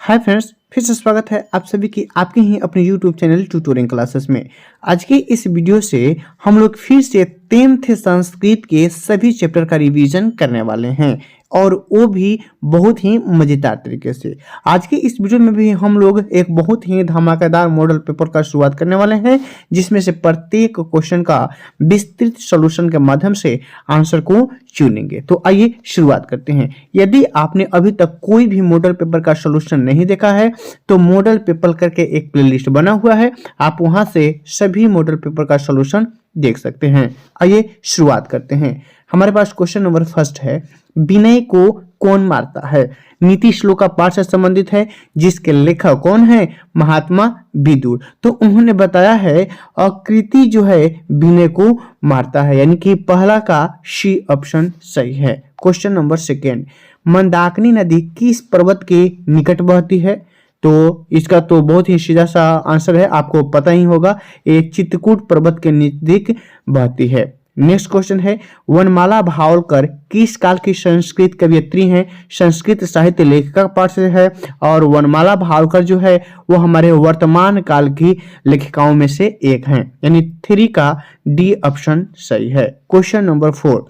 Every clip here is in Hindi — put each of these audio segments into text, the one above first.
हाय फ्रेंड्स, फिर से स्वागत है आप सभी की आपके ही अपने यूट्यूब चैनल ट्यूटोरियल क्लासेस में। आज के इस वीडियो से हम लोग फिर से 10th संस्कृत के सभी चैप्टर का रिवीजन करने वाले हैं और वो भी बहुत ही मज़ेदार तरीके से। आज के इस वीडियो में भी हम लोग एक बहुत ही धमाकेदार मॉडल पेपर का शुरुआत करने वाले हैं, जिसमें से प्रत्येक क्वेश्चन का विस्तृत सॉल्यूशन के माध्यम से आंसर को चुनेंगे। तो आइए शुरुआत करते हैं। यदि आपने अभी तक कोई भी मॉडल पेपर का सॉल्यूशन नहीं देखा है तो मॉडल पेपर करके एक प्लेलिस्ट बना हुआ है, आप वहां से सभी मॉडल पेपर का सॉल्यूशन देख सकते हैं। आइए शुरुआत करते हैं। हमारे पास क्वेश्चन नंबर फर्स्ट है, विनय को कौन मारता है? नीति श्लोक का पाठ से संबंधित है, जिसके लेखक कौन है? महात्मा विदुर। तो उन्होंने बताया है आकृति जो है विनय को मारता है, यानी कि पहला का सी ऑप्शन सही है। क्वेश्चन नंबर सेकेंड, मंदाकिनी नदी किस पर्वत के निकट बहती है? तो इसका तो बहुत ही सीधा सा आंसर है, आपको पता ही होगा, ये चित्रकूट पर्वत के नजदीक बहती है। नेक्स्ट क्वेश्चन है, वनमाला भावलकर किस काल की संस्कृत कवयित्री हैं? संस्कृत साहित्य लेखिका पाठ से है और वनमाला भावलकर जो है वो हमारे वर्तमान काल की लेखिकाओं में से एक हैं, यानी 3 का डी ऑप्शन सही है। क्वेश्चन नंबर 4,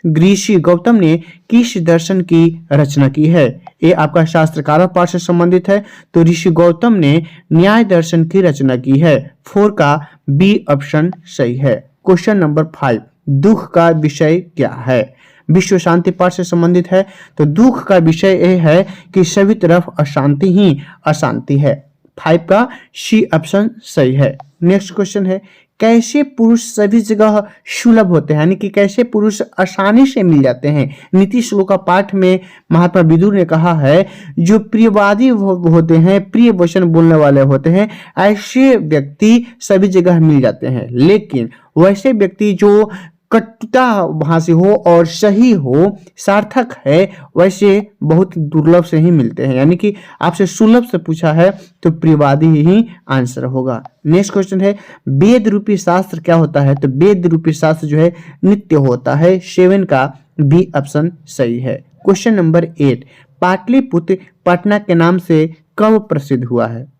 ऋषि गौतम ने किस दर्शन की रचना की है? ये आपका शास्त्रकार पाठ से संबंधित है, तो ऋषि गौतम ने न्याय दर्शन की रचना की है। 4 का बी ऑप्शन सही है। क्वेश्चन नंबर 5, दुख का विषय क्या है? विश्व शांति पाठ से संबंधित है, तो दुख का विषय यह है कि सभी तरफ अशांति ही अशांति है। 5 का सी ऑप्शन सही है। नेक्स्ट क्वेश्चन है, कैसे पुरुष सभी जगह सुलभ होते हैं, यानी कि कैसे पुरुष आसानी से मिल जाते हैं? नीति श्लोक का पाठ में महात्मा विदुर ने कहा है, जो प्रियवादी होते हैं, प्रिय वचन बोलने वाले होते हैं, ऐसे व्यक्ति सभी जगह मिल जाते हैं, लेकिन वैसे व्यक्ति जो कटुता भाषी हो और सही हो, सार्थक है, वैसे बहुत दुर्लभ से ही मिलते हैं, यानी कि आपसे सुलभ से पूछा है तो प्रियवादी ही आंसर होगा। नेक्स्ट क्वेश्चन है, वेद रूपी शास्त्र क्या होता है? तो वेद रूपी शास्त्र जो है नित्य होता है। 7 का बी ऑप्शन सही है। क्वेश्चन नंबर 8, पाटलिपुत्र पटना के नाम से कब प्रसिद्ध हुआ है?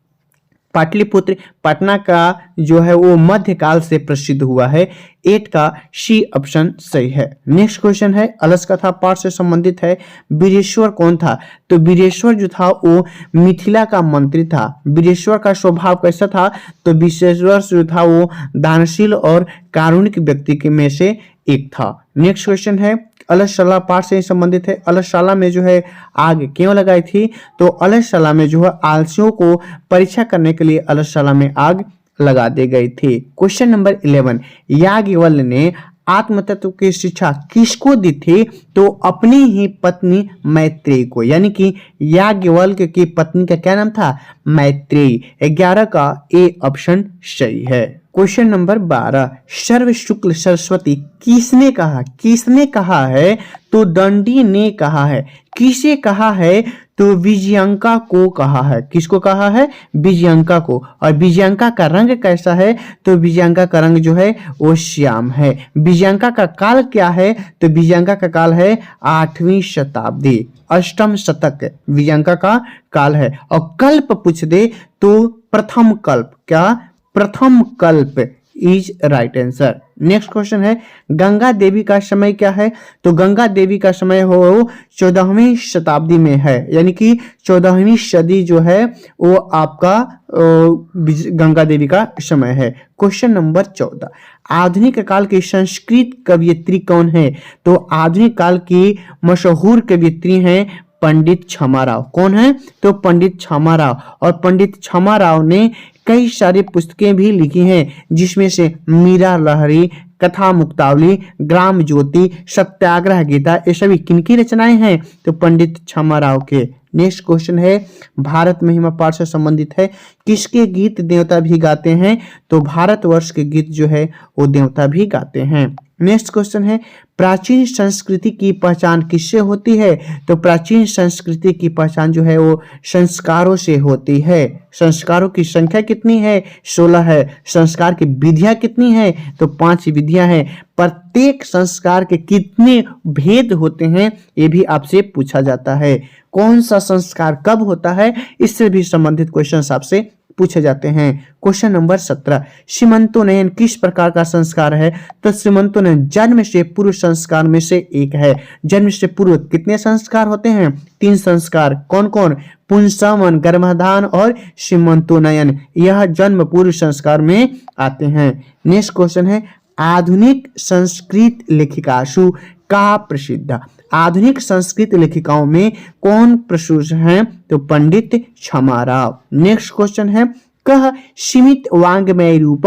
पाटलिपुत्र पटना का जो है वो मध्यकाल से प्रसिद्ध हुआ है। 8 का सी ऑप्शन सही है। नेक्स्ट क्वेश्चन है, अलस कथा पाठ से संबंधित है, वीरेश्वर कौन था? तो वीरेश्वर जो था वो मिथिला का मंत्री था। वीरेश्वर का स्वभाव कैसा था? तो वीरेश्वर जो था वो दानशील और कारुणिक व्यक्ति के में से एक था। नेक्स्ट क्वेश्चन है, अलसशाला पाठ से संबंधित है, अलसशाला में जो है आग क्यों लगाई थी? तो अलसशाला में जो है आलसियों को परीक्षा करने के लिए अलसशाला में आग लगा दी गई थी। क्वेश्चन नंबर 11, याज्ञवल्क्य ने आत्म तत्व की शिक्षा किसको दी थी? तो अपनी ही पत्नी मैत्रेयी को, यानी कि याज्ञवल्क्य की पत्नी का क्या नाम था? मैत्रेयी। 11 का ए ऑप्शन सही है। क्वेश्चन नंबर 12, सर्व शुक्ल सरस्वती किसने कहा? किसने कहा है? तो दंडी ने कहा है। किसे कहा है? तो विजयंका को कहा है। किसको कहा है? विजयंका को। और विजयंका का रंग कैसा है? तो विजयंका का रंग जो है वो श्याम है। विजयंका का काल क्या है? तो विजयंका का काल है 8वीं शताब्दी, अष्टम शतक विजयंका का काल है। और कल्प पूछ दे तो प्रथम कल्प, क्या? प्रथम कल्प is right answer. Next question है, गंगा देवी का समय क्या है? तो गंगा देवी का समय हो 14वीं शताब्दी में है, यानी कि 14वीं सदी जो है वो आपका गंगा देवी का समय है। क्वेश्चन नंबर 14, आधुनिक काल की संस्कृत कवयित्री कौन है? तो आधुनिक काल की मशहूर कवयित्री हैं पंडित छमाराव। कौन है? तो पंडित छमाराव। और पंडित छमाराव ने कई सारी पुस्तकें भी लिखी हैं, जिसमें से मीरा लहरी, कथा मुक्तावली, ग्राम ज्योति, सत्याग्रह गीता, ये सभी किनकी रचनाएं हैं? तो पंडित छमाराव के। नेक्स्ट क्वेश्चन है, भारत महिमा पाठ से संबंधित है, किसके गीत देवता भी गाते हैं? तो भारतवर्ष के गीत जो है वो देवता भी गाते हैं। नेक्स्ट क्वेश्चन है, प्राचीन संस्कृति की पहचान किससे होती है? तो प्राचीन संस्कृति की पहचान जो है वो संस्कारों से होती है। संस्कारों की संख्या कितनी है? 16 है। संस्कार की विधियां कितनी है? तो 5 विधियां हैं। प्रत्येक संस्कार के कितने भेद होते हैं ये भी आपसे पूछा जाता है। कौन सा संस्कार कब होता है, इससे भी संबंधित क्वेश्चन आपसे पूछे जाते हैं। क्वेश्चन नंबर 17, सीमंतोनयन किस प्रकार का संस्कार है? तो सीमंतोनयन जन्म से पूर्व संस्कार में से एक है। जन्म से पूर्व कितने संस्कार होते हैं? 3 संस्कार। कौन कौन? पुंसवन, गर्भाधान और सीमंतोनयन, यह जन्म पूर्व संस्कार में आते हैं। नेक्स्ट क्वेश्चन है, आधुनिक संस्कृत लेखिकासु का प्रसिद्ध। आधुनिक संस्कृत लेखिकाओं में कौन प्रसिद्ध हैं? तो पंडित क्षमाराव। नेक्स्ट क्वेश्चन है, कह सीमित वांग्मय रूप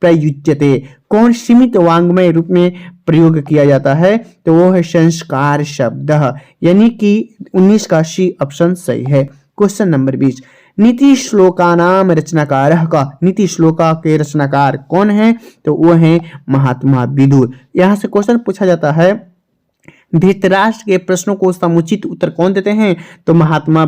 प्रयुज्यते। कौन सीमित वांग्मय रूप में प्रयोग किया जाता है? तो वो है संस्कार शब्द, यानी कि 19 का सी ऑप्शन सही है। क्वेश्चन नंबर 20, नीति श्लोका नाम रचनाकार का। नीति श्लोका के रचनाकार कौन है? तो वो है महात्मा विदुर। यहाँ से क्वेश्चन पूछा जाता है, धृतराष्ट्र के प्रश्नों को समुचित उत्तर कौन देते हैं? तो महात्मा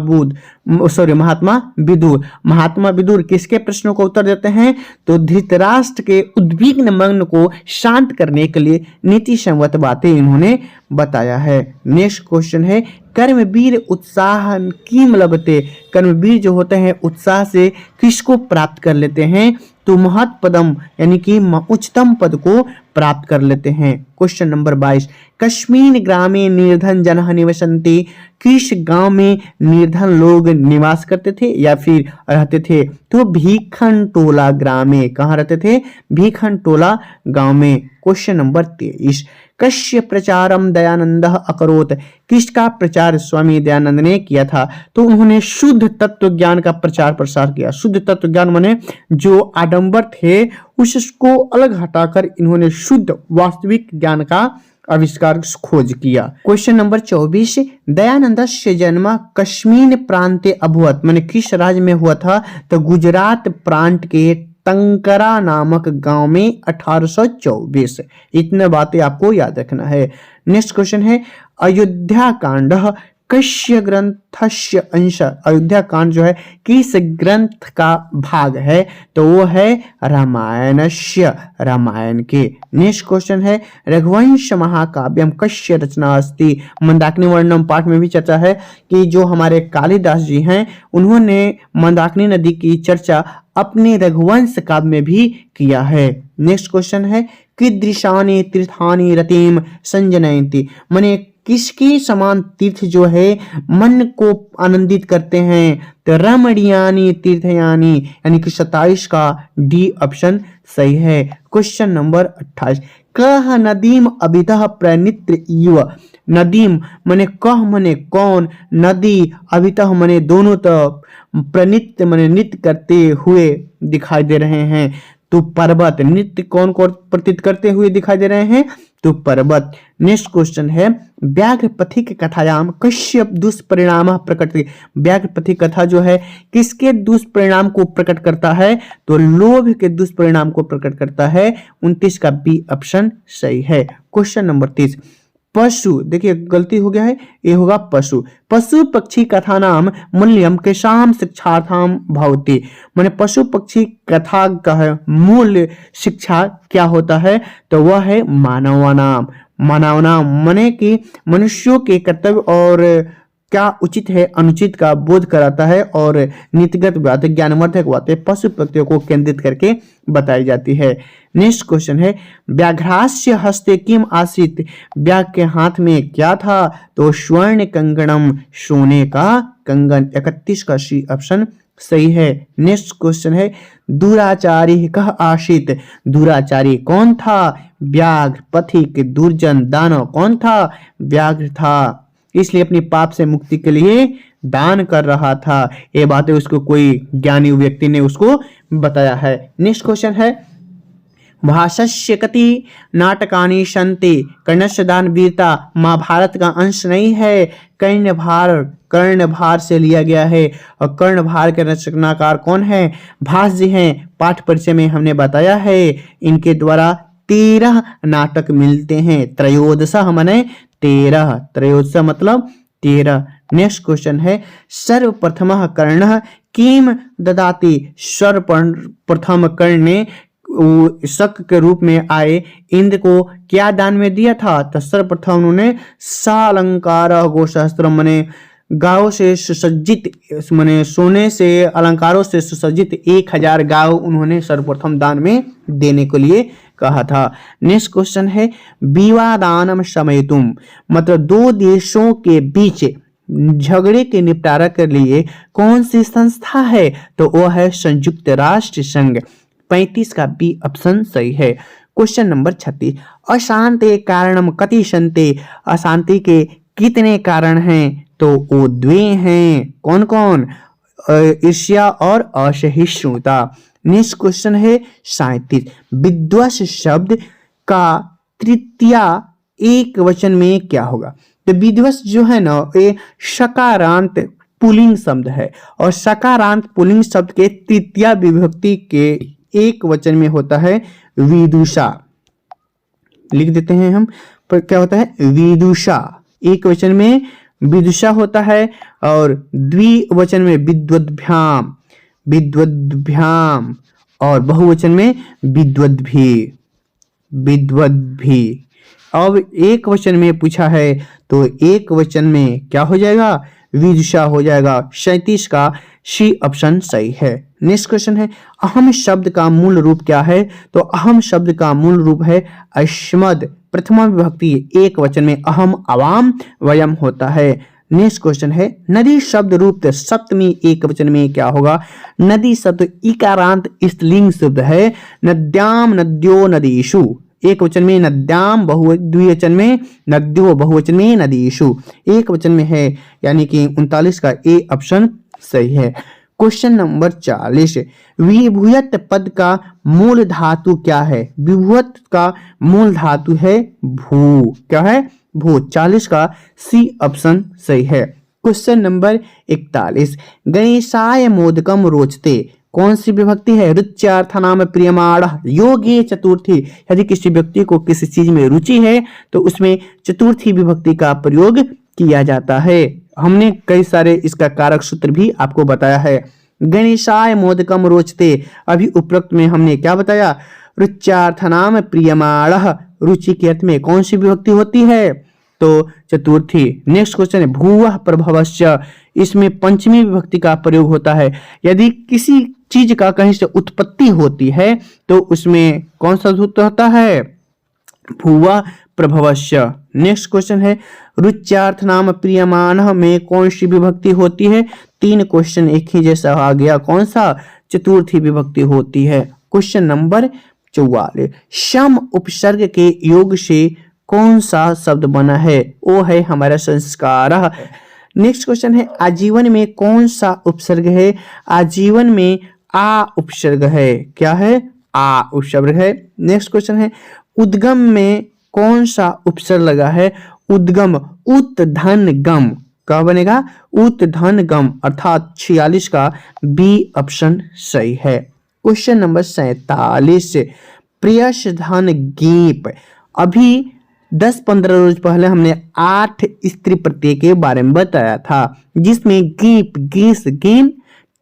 विदुर। महात्मा विदुर किसके प्रश्नों को उत्तर देते हैं? तो धृतराष्ट्र के उद्विग्न मन को शांत करने के लिए नीति संवत बातें इन्होंने बताया है। नेक्स्ट क्वेश्चन है, कर्मवीर उत्साह किम लभते। कर्मवीर जो होते हैं उत्साह से किसको प्राप्त कर लेते हैं? तो महत् पदम, यानी कि उच्चतम पद को प्राप्त कर लेते हैं। क्वेश्चन नंबर 22, कश्मीर ग्रामे निर्धन जनः निवसन्ति। किस गांव में निर्धन लोग निवास करते थे या फिर रहते थे? तो भीखन टोला ग्राम में। कहाँ रहते थे? भीखन टोला गांव में। क्वेश्चन नंबर 23, कस्य प्रचारम दयानंद अकरोत। किसका प्रचार स्वामी दयानंद ने किया था? तो उन्होंने शुद्ध तत्व ज्ञान का प्रचार प्रसार किया। शुद्ध तत्व ज्ञान माने जो आडंबर थे उसको अलग हटाकर इन्होंने शुद्ध वास्तविक ज्ञान का आविष्कार खोज किया। क्वेश्चन नंबर 24, दयानंदस्य जन्म कश्मीर प्रांते अभवत। माने किस राज्य में हुआ था? तो गुजरात प्रांत के तंकरा नामक गांव में 1824। इतने बातें आपको याद रखना है। नेक्स्ट क्वेश्चन है, अयोध्या कांड कस्य ग्रंथस्य अंश। अयोध्या कांड जो है किस ग्रंथ का भाग है? तो वो है रामायणस्य, रामायण के। नेक्स्ट क्वेश्चन है, रघुवंश महाकाव्यम कस्य रचना अस्ति। मंदाकिनी वर्णम पाठ में भी चर्चा है कि जो हमारे कालिदास जी हैं उन्होंने मंदाकिनी नदी की चर्चा अपने रघुवंश काव्य में भी किया है। नेक्स्ट क्वेश्चन है, कीदृशानि तीर्थानि रतिम संजनयन्ति। माने किसके समान तीर्थ जो है मन को आनंदित करते हैं? तो रमणीयानि तीर्थयानि, यानी कि 27 का डी ऑप्शन सही है। क्वेश्चन नंबर 28, कह नदीम अभितः प्रणित्र इव। नदीम मने कह मने कौन, नदी अभितः मने दोनों तरफ, प्रणित मने नृत्य करते हुए दिखाई दे रहे हैं। तो पर्वत, नृत्य कौन को प्रतीत करते हुए दिखाई दे रहे हैं? तो पर्वत। नेक्स्ट क्वेश्चन है, व्याघ्र पथिक कथायाम कस्य दुष्परिणाम प्रकट। व्याघ्र पथिक कथा जो है किसके दुष्परिणाम को प्रकट करता है? तो लोभ के दुष्परिणाम को प्रकट करता है। 29 का बी ऑप्शन सही है। क्वेश्चन नंबर 30, पशु, देखिए गलती हो गया है, ये होगा पशु। पशु पक्षी कथा नाम मूल्यम केषाम शिक्षार्थम भवति। माने पशु पक्षी कथा का मूल शिक्षा क्या होता है? तो वह है मानवानाम। मानवानाम माने कि मनुष्यों के कर्तव्य और क्या उचित है अनुचित का बोध कराता है और नीतिगत बातें, ज्ञानवर्धक बातें पशु पक्षियों को केंद्रित करके बताई जाती है। नेक्स्ट क्वेश्चन है, व्याघ्रास्य हस्ते किम आसीत। व्याघ्र के हाथ में क्या था? तो स्वर्ण कंगणम, सोने का कंगन। 31 का सी ऑप्शन सही है। नेक्स्ट क्वेश्चन है, दुराचारी कह आशित। दुराचारी कौन था? व्याघ्र। पथिक दुर्जन दानव कौन था? व्याघ्र था, इसलिए अपनी पाप से मुक्ति के लिए दान कर रहा था। ये बातें उसको कोई ज्ञानी व्यक्ति ने उसको बताया है। नेक्स्ट क्वेश्चन है, भाषस्य कति नाटकानि सन्ति। कर्णस्य दान वीरता महाभारत का अंश नहीं है। कर्णभार से लिया गया है और कर्णभार के रचनाकार कौन है? भास जी हैं। पाठ परिचय में हमने बताया है। इनके द्वारा 13 नाटक मिलते हैं। त्रयोदशः माने 13, त्रयोदशः मतलब 13। नेक्स्ट क्वेश्चन है सर्वप्रथमः कर्णः किम ददाति। सर्वप्रथम कर्ण ने शक के रूप में आए इंद्र को क्या दान में दिया था। तो सर्वप्रथम उन्होंने सालंकार गोशास्त्रम माने गायों से सुसज्जित माने सोने से अलंकारों से सुसज्जित 1000 गाय उन्होंने सर्वप्रथम दान में देने के लिए कहा था। नेक्स्ट क्वेश्चन है विवादानम शमयितुम मतलब दो देशों के बीच झगड़े के निपटारा के लिए कौन सी संस्था है। तो वो है संयुक्त राष्ट्र संघ। 35 का बी ऑप्शन सही है। क्वेश्चन नंबर 36 अशांति कारणम कति संते। अशांति के कितने कारण हैं। तो वो द्वे हैं। कौन कौन। ईर्ष्या और असहिष्णुता। नेक्स्ट क्वेश्चन है 37 विद्वस शब्द का तृतीया एक वचन में क्या होगा। तो विद्वस जो है ना ये सकारांत पुल्लिंग शब्द है और सकारांत पुल्लिंग शब्द के तृतीया विभक्ति के एक वचन में होता है विदुषा। लिख देते हैं हम पर क्या होता है विदुषा। एक वचन में विदुषा होता है और द्विवचन में विद्वद्भ्याम विद्वद्भ्याम और बहुवचन में विद्वद्भी विद्वद्भी। अब एक वचन में पूछा है तो एक वचन में क्या हो जाएगा विदुषा हो जाएगा। 37 का सी ऑप्शन सही है। नेक्स्ट क्वेश्चन है अहम शब्द का मूल रूप क्या है। तो अहम शब्द का मूल रूप है अस्मद प्रथमा विभक्ति एक वचन में अहम अवाम वयम होता है। नेक्स्ट क्वेश्चन है नदी शब्द रूप सप्तमी एक वचन में क्या होगा। नदी शब्द इकारांत स्त्रीलिंग शब्द है। नद्याम नद्यो नदीषु एक वचन में नद्याम द्विवचन में नद्यो बहुवचन में नदीषु एक वचन में है यानी कि 39 का ए ऑप्शन सही है। क्वेश्चन नंबर 40 विभूयत पद का मूल धातु क्या है। विभूयत का मूल धातु है भू। क्या है भू। 40 का सी ऑप्शन सही है। क्वेश्चन नंबर 41 गणेशाय मोदकम रोचते कौन सी विभक्ति है। रुच्यार्थनाम प्रियमाण योगे चतुर्थी। यदि किसी व्यक्ति को किसी चीज में रुचि है तो उसमें चतुर्थी विभक्ति का प्रयोग किया जाता है। हमने कई सारे इसका कारक सूत्र भी आपको बताया है। गणेशाय मोदकम रोचते अभी उपरोक्त में हमने क्या बताया रुच्यार्थनाम प्रियमाण रुचि के अर्थ में कौन सी विभक्ति होती है तो चतुर्थी। नेक्स्ट क्वेश्चन है भूवः प्रभवश्च इसमें पंचमी विभक्ति का प्रयोग होता है। यदि किसी चीज का कहीं से उत्पत्ति होती है तो उसमें कौन सा सूत्र होता है भूवः प्रभवश्च। नेक्स्ट क्वेश्चन है रुच्यार्थ नाम प्रियमान में कौन सी विभक्ति होती है। 3 क्वेश्चन एक ही जैसा आ गया कौन सा चतुर्थी विभक्ति होती है। क्वेश्चन नंबर 44 सम उपसर्ग के योग से कौन सा शब्द बना है। वो है हमारा संस्कार। नेक्स्ट क्वेश्चन है आजीवन में कौन सा उपसर्ग है। आजीवन में आ उपसर्ग है। क्या है आ उपसर्ग है। नेक्स्ट क्वेश्चन है उद्गम में कौन सा उपसर्ग लगा है। उद्गम उत धन गम क्या बनेगा उत धन गम अर्थात 46 का बी ऑप्शन सही है। क्वेश्चन नंबर 47 प्रियश धन गीप। अभी 10-15 रोज पहले हमने 8 स्त्री प्रत्यय के बारे में बताया था जिसमें गीप गीस गिन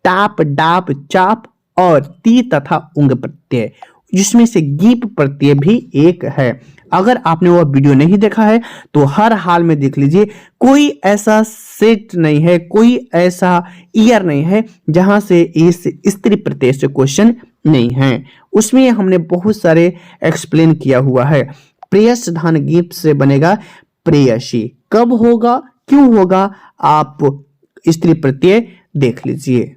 टाप डाप चाप और ती तथा उंग प्रत्यय जिसमें से गीप प्रत्यय भी एक है। अगर आपने वह वीडियो नहीं देखा है तो हर हाल में देख लीजिए। कोई ऐसा सेट नहीं है कोई ऐसा ईयर नहीं है जहां से इस स्त्री प्रत्यय से क्वेश्चन नहीं है। उसमें हमने बहुत सारे एक्सप्लेन किया हुआ है। प्रेयस धन गीप से बनेगा प्रेयसी। कब होगा क्यों होगा आप स्त्री प्रत्यय देख लीजिए।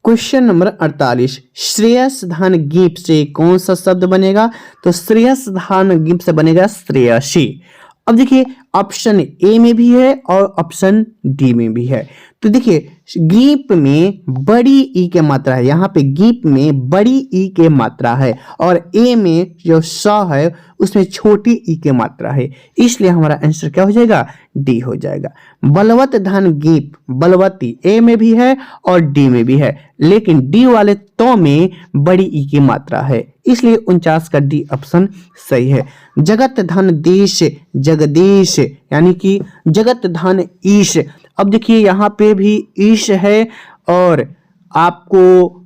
क्वेश्चन नंबर 48 श्रेयस धन गीप से कौन सा शब्द बनेगा तो श्रेयस धन गीप से बनेगा श्रेयसी। अब देखिए ऑप्शन ए में भी है और ऑप्शन डी में भी है। तो देखिए गीप में बड़ी ई के मात्रा है। यहाँ पे गीप में बड़ी ई के मात्रा है और ए में जो स है उसमें छोटी ई के मात्रा है इसलिए हमारा आंसर क्या हो जाएगा डी हो जाएगा। बलवत धन गीप बलवती ए में भी है और डी में भी है लेकिन डी वाले तो में बड़ी ई की मात्रा है इसलिए 49 का डी ऑप्शन सही है। जगत धन देश जगदीश, यानी कि जगत धन ईश। अब देखिए यहाँ पे भी ईश है और आपको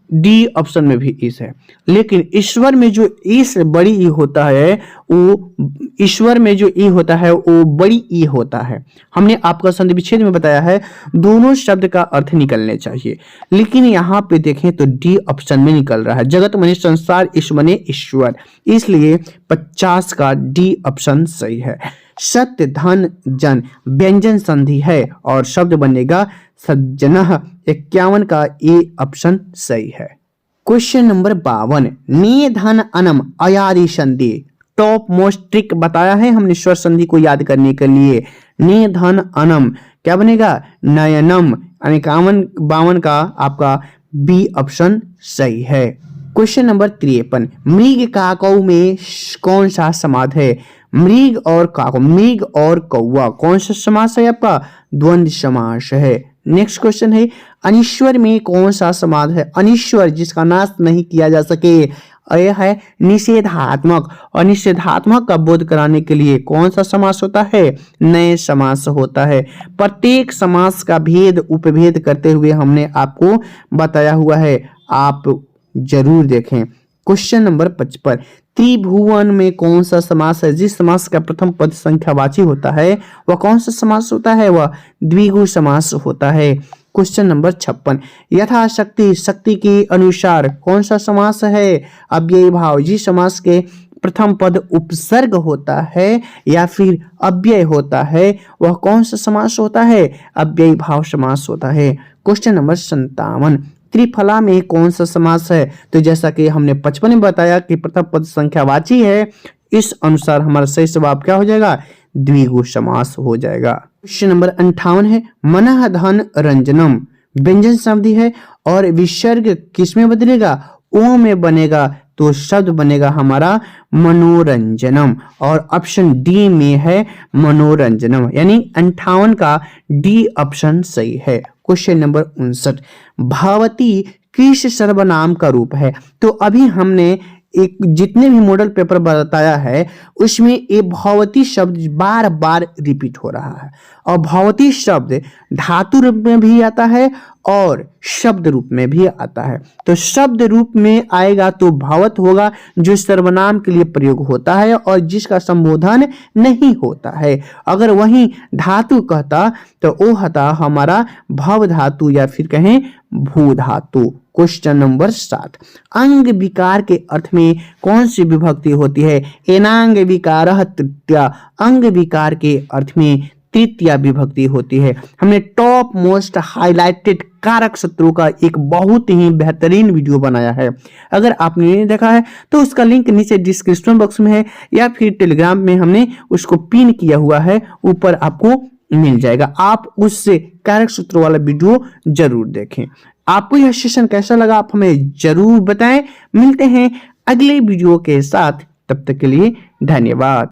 डी ऑप्शन में भी ईश है, लेकिन ईश्वर में जो ईश बड़ी ई होता है वो ईश्वर में जो ई होता है वो बड़ी ई होता है। हमने आपका संधि विच्छेद में बताया है दोनों शब्द का अर्थ निकलने चाहिए, लेकिन यहाँ पे देखें तो डी ऑप्शन में निकल रहा है। जगत मने संसार, ईश्वर मने ईश्वर, इसलिए 50 का डी ऑप्शन सही है। सत्य धन जन व्यंजन संधि है और शब्द बनेगा सज्जनः। 51 का ए ऑप्शन सही है। क्वेश्चन नंबर 52, ने धन अनम अयादि संधि। टॉप मोस्ट ट्रिक बताया है हमने स्वर संधि को याद करने के लिए। ने धन अनम क्या बनेगा? नयनम। 51 का आपका बी ऑप्शन सही है। क्वेश्चन नंबर 53, मृग काकौ में कौन सा समास है? मृग और काकौ, मृग और कौवा कौन सा समास है? आपका द्वंद्व समास है। नेक्स्ट क्वेश्चन है, अनिश्वर में कौन सा समास है? अनिश्वर जिसका नाश नहीं किया जा सके, यह है निषेधात्मक। और निषेधात्मक का बोध कराने के लिए कौन सा समास होता है? नए समास होता है। प्रत्येक समास का भेद उपभेद करते हुए हमने आपको बताया हुआ है, आप जरूर देखें। क्वेश्चन नंबर 55, त्रिभुवन में कौन सा समास है? जिस समास का प्रथम पद संख्यावाची होता है वह कौन सा समास होता है? वह द्विगु समास होता है। क्वेश्चन नंबर 56, यथाशक्ति शक्ति के अनुसार कौन सा समास है? अव्ययी भाव, जिस समास के प्रथम पद उपसर्ग होता है या फिर अव्यय होता है वह कौन सा समास होता है? अव्ययी भाव समास होता है। क्वेश्चन नंबर 57, त्रिफला में कौन सा समास है? तो जैसा कि हमने 55 में बताया कि प्रथम पद संख्यावाची है, इस अनुसार हमारा सही जवाब क्या हो जाएगा? द्विगु समास हो जाएगा। क्वेश्चन नंबर 58 है, मनः धन रंजनम व्यंजन संधि है और विसर्ग किस में बदलेगा? ओ में बनेगा, तो शब्द बनेगा हमारा मनोरंजनम। और ऑप्शन डी में है मनोरंजनम, यानी 58 का डी ऑप्शन सही है। क्वेश्चन नंबर 59, भावती किस सर्वनाम का रूप है? तो अभी हमने एक जितने भी मॉडल पेपर बताया है उसमें ये भावती शब्द बार बार रिपीट हो रहा है। और भावती शब्द धातु रूप में भी आता है और शब्द रूप में भी आता है। तो शब्द रूप में आएगा तो भावत होगा, जो सर्वनाम के लिए प्रयोग होता है और जिसका संबोधन नहीं होता है। अगर वहीं धातु कहता तो वो होता हमारा भव धातु या फिर कहें भू धातु। क्वेश्चन नंबर 7, अंग विकार के अर्थ में कौन सी विभक्ति होती है? एनांग विकारः तृतीया, अंग विकार के अर्थ में तृतीया विभक्ति होती है। हमने टॉप मोस्ट हाईलाइटेड कारक सूत्रों का एक बहुत ही बेहतरीन वीडियो बनाया है, अगर आपने नहीं देखा है तो उसका लिंक नीचे डिस्क्रिप्शन बॉक्स में है या फिर टेलीग्राम में हमने उसको पिन किया हुआ है, ऊपर आपको मिल जाएगा। आप उससे कारक सूत्रों वाला वीडियो जरूर देखें। आपको यह सेशन कैसा लगा आप हमें जरूर बताएं। मिलते हैं अगले वीडियो के साथ, तब तक के लिए धन्यवाद।